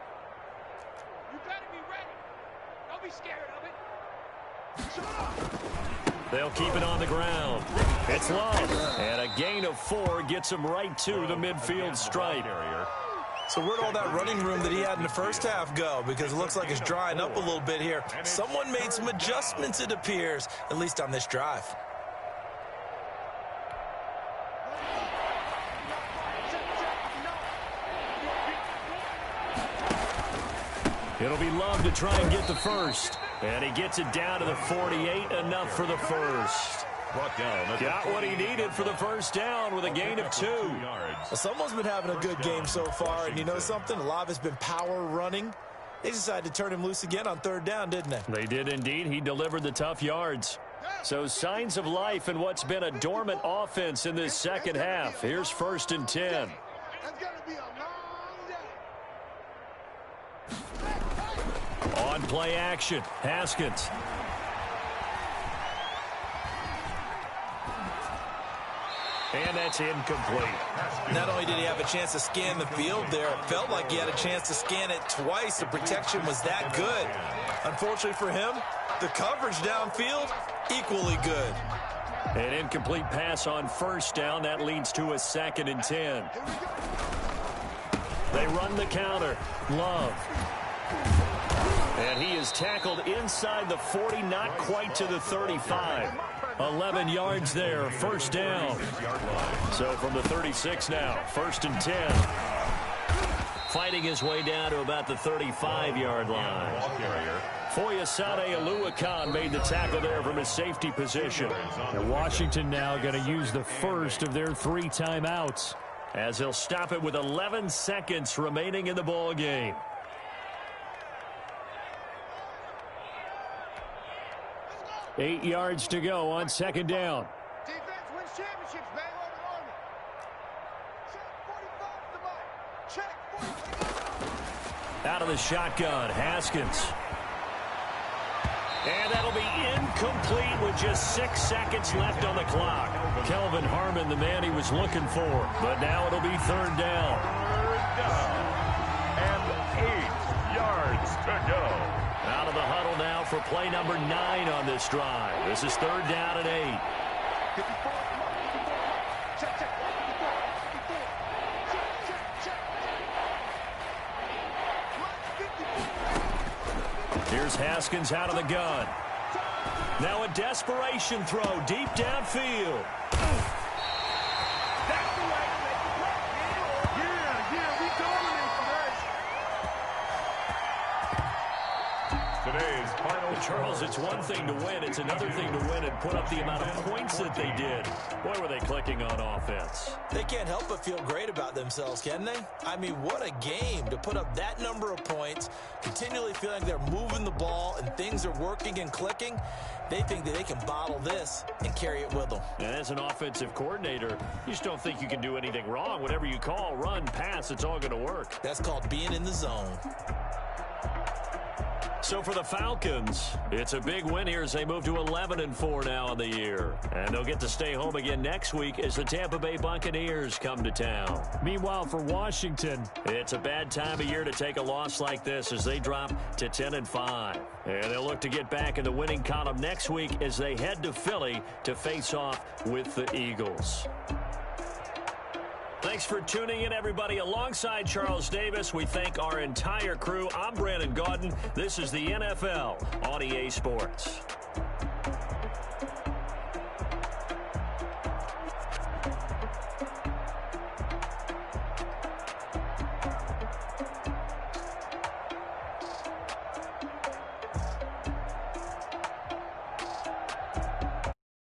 You better be ready. Don't be scared of it. They'll keep it on the ground. It's Love. And a gain of 4 gets him right to the midfield stripe. So where'd all that running room that he had in the first half go? Because it looks like it's drying up a little bit here. Someone made some adjustments, it appears, at least on this drive. It'll be Love to try and get the first. And he gets it down to the 48, enough for the first. Got what he needed for the first down with a gain of 2. Well, someone's been having a good game so far, and you know something? A lot has been power running. They decided to turn him loose again on 3rd down, didn't they? They did indeed. He delivered the tough yards. So signs of life in what's been a dormant offense in this second half. Here's 1st and 10. On play action, Haskins. And that's incomplete. Not only did he have a chance to scan the field there, it felt like he had a chance to scan it twice. The protection was that good. Unfortunately for him, the coverage downfield, equally good. An incomplete pass on first down. That leads to a 2nd and 10. They run the counter. Love. And he is tackled inside the 40, not quite to the 35. 11 yards there, first down. So from the 36 now, 1st and 10. Fighting his way down to about the 35-yard line. Foyesade Aluakan made the tackle there from his safety position. And Washington now going to use the first of their 3 timeouts, as they'll stop it with 11 seconds remaining in the ball game. Eight yards to go on 2nd down. Defense wins championships, man. Check 45 Out of the shotgun, Haskins. And that'll be incomplete with just 6 seconds left on the clock. Kelvin Harmon, the man he was looking for. But now it'll be 3rd down. And 8 yards to go. Out of the huddle now for play number 9 on this drive. This is 3rd down and 8. Here's Haskins out of the gun. Now a desperation throw deep downfield. Today's final. Charles, it's one thing to win. It's another thing to win and put up the amount of points that they did. Boy, were they clicking on offense. They can't help but feel great about themselves, can they? I mean, what a game to put up that number of points, continually feeling they're moving the ball and things are working and clicking. They think that they can bottle this and carry it with them. And as an offensive coordinator, you just don't think you can do anything wrong. Whatever you call, run, pass, it's all going to work. That's called being in the zone. So for the Falcons, it's a big win here as they move to 11-4 now on the year. And they'll get to stay home again next week as the Tampa Bay Buccaneers come to town. Meanwhile, for Washington, it's a bad time of year to take a loss like this as they drop to 10-5. And they'll look to get back in the winning column next week as they head to Philly to face off with the Eagles. Thanks for tuning in, everybody. Alongside Charles Davis, we thank our entire crew. I'm Brandon Gaudin. This is the NFL on EA Sports.